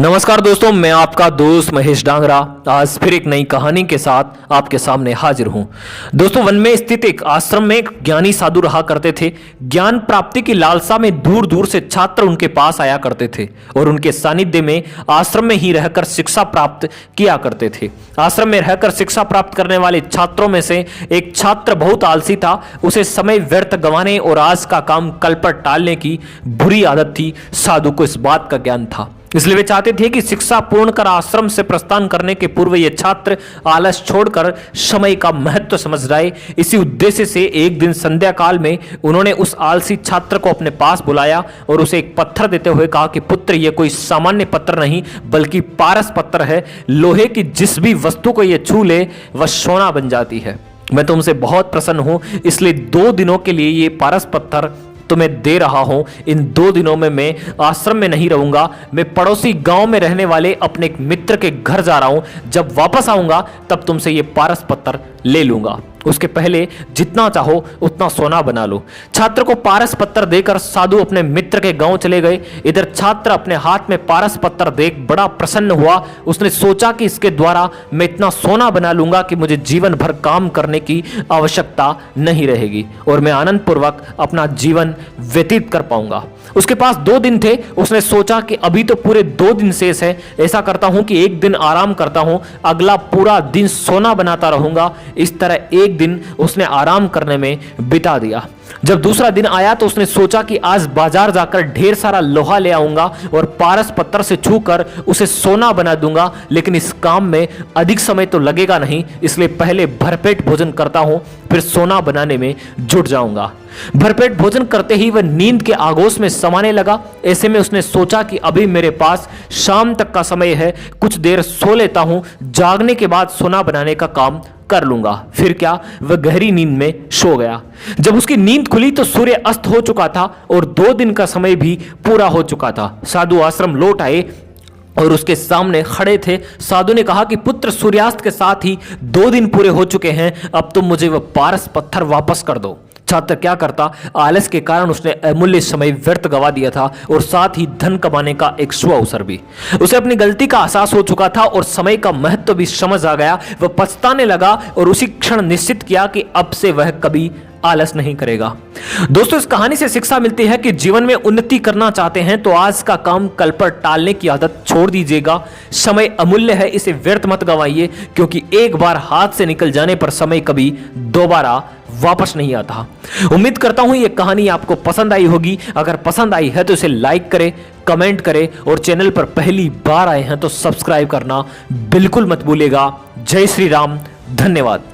नमस्कार दोस्तों, मैं आपका दोस्त महेश डांगरा आज फिर एक नई कहानी के साथ आपके सामने हाजिर हूं। दोस्तों, वन में स्थित एक आश्रम में एक ज्ञानी साधु रहा करते थे। ज्ञान प्राप्ति की लालसा में दूर दूर से छात्र उनके पास आया करते थे और उनके सानिध्य में आश्रम में ही रहकर शिक्षा प्राप्त किया करते थे। आश्रम में रहकर शिक्षा प्राप्त करने वाले छात्रों में से एक छात्र बहुत आलसी था। उसे समय व्यर्थ गंवाने और आज का काम कल पर टालने की बुरी आदत थी। साधु को इस बात का ज्ञान था, इसलिए वे चाहते थे कि शिक्षा पूर्ण कर आश्रम से प्रस्थान करने के पूर्व ये छात्र आलस छोड़कर समय का महत्व समझ जाए। इसी उद्देश्य से एक दिन संध्या काल में उन्होंने उस आलसी छात्र को अपने पास बुलाया और उसे एक पत्थर देते हुए कहा कि पुत्र, ये कोई सामान्य पत्थर नहीं बल्कि पारस पत्थर है। लोहे की जिस भी वस्तु को ये छू ले वह सोना बन जाती है। मैं तुमसे बहुत प्रसन्न हूं, इसलिए 2 दिनों के लिए ये पारस पत्थर तुम्हें दे रहा हूं। इन 2 दिनों में मैं आश्रम में नहीं रहूंगा। मैं पड़ोसी गांव में रहने वाले अपने एक मित्र के घर जा रहा हूं। जब वापस आऊंगा तब तुमसे ये पारस पत्थर ले लूंगा। उसके पहले जितना चाहो उतना सोना बना लो। छात्र को पारस पत्थर देकर साधु अपने मित्र के गांव चले गए। इधर छात्र अपने हाथ में पारस पत्थर देख बड़ा प्रसन्न हुआ। उसने सोचा कि इसके द्वारा मैं इतना सोना बना लूंगा कि मुझे जीवन भर काम करने की आवश्यकता नहीं रहेगी और मैं आनंद पूर्वक अपना जीवन व्यतीत कर पाऊंगा। उसके पास 2 दिन थे। उसने सोचा कि अभी तो पूरे 2 दिन शेष है। ऐसा करता हूं कि एक दिन आराम करता हूं, अगला पूरा दिन सोना बनाता रहूंगा। इस तरह एक दिन उसने आराम करने में बिता दिया। जब दूसरा दिन आया तो उसने सोचा कि आज बाजार जाकर ढेर सारा लोहा ले आऊंगा और पारस पत्थर से छूकर उसे सोना बना दूंगा। लेकिन इस काम में अधिक समय तो लगेगा नहीं, इसलिए पहले भरपेट भोजन करता हूं, फिर सोना बनाने में जुट जाऊंगा। भरपेट भोजन करते ही वह नींद के आगोश में समाने लगा। ऐसे में उसने सोचा कि अभी मेरे पास शाम तक का समय है, कुछ देर सो लेता हूं, जागने के बाद सोना बनाने का काम कर लूंगा। फिर क्या, वह गहरी नींद में सो गया। जब उसकी नींद खुली तो सूर्य अस्त हो चुका था और 2 दिन का समय भी पूरा हो चुका था। साधु आश्रम लौट आए और उसके सामने खड़े थे। साधु ने कहा कि पुत्र, सूर्यास्त के साथ ही 2 दिन पूरे हो चुके हैं। अब तुम मुझे वह पारस पत्थर वापस कर दो। छात्र क्या करता, आलस के कारण उसने अमूल्य समय व्यर्थ गवा दिया था और साथ ही धन कमाने का एक शुभ अवसर भी। उसे अपनी गलती का एहसास हो चुका था और समय का महत्व भी समझ आ गया। वह पछताने लगा और उसी क्षण निश्चित किया कि अब से वह कभी आलस नहीं करेगा। दोस्तों, इस कहानी से शिक्षा मिलती है कि जीवन में उन्नति करना चाहते हैं तो आज का काम कल पर टालने की आदत छोड़ दीजिएगा। समय अमूल्य है, इसे व्यर्थ मत गवाइए, क्योंकि एक बार हाथ से निकल जाने पर समय कभी दोबारा वापस नहीं आता। उम्मीद करता हूं यह कहानी आपको पसंद आई होगी। अगर पसंद आई है तो इसे लाइक करें, कमेंट करें और चैनल पर पहली बार आए हैं तो सब्सक्राइब करना बिल्कुल मत भूलिएगा। जय श्री राम, धन्यवाद।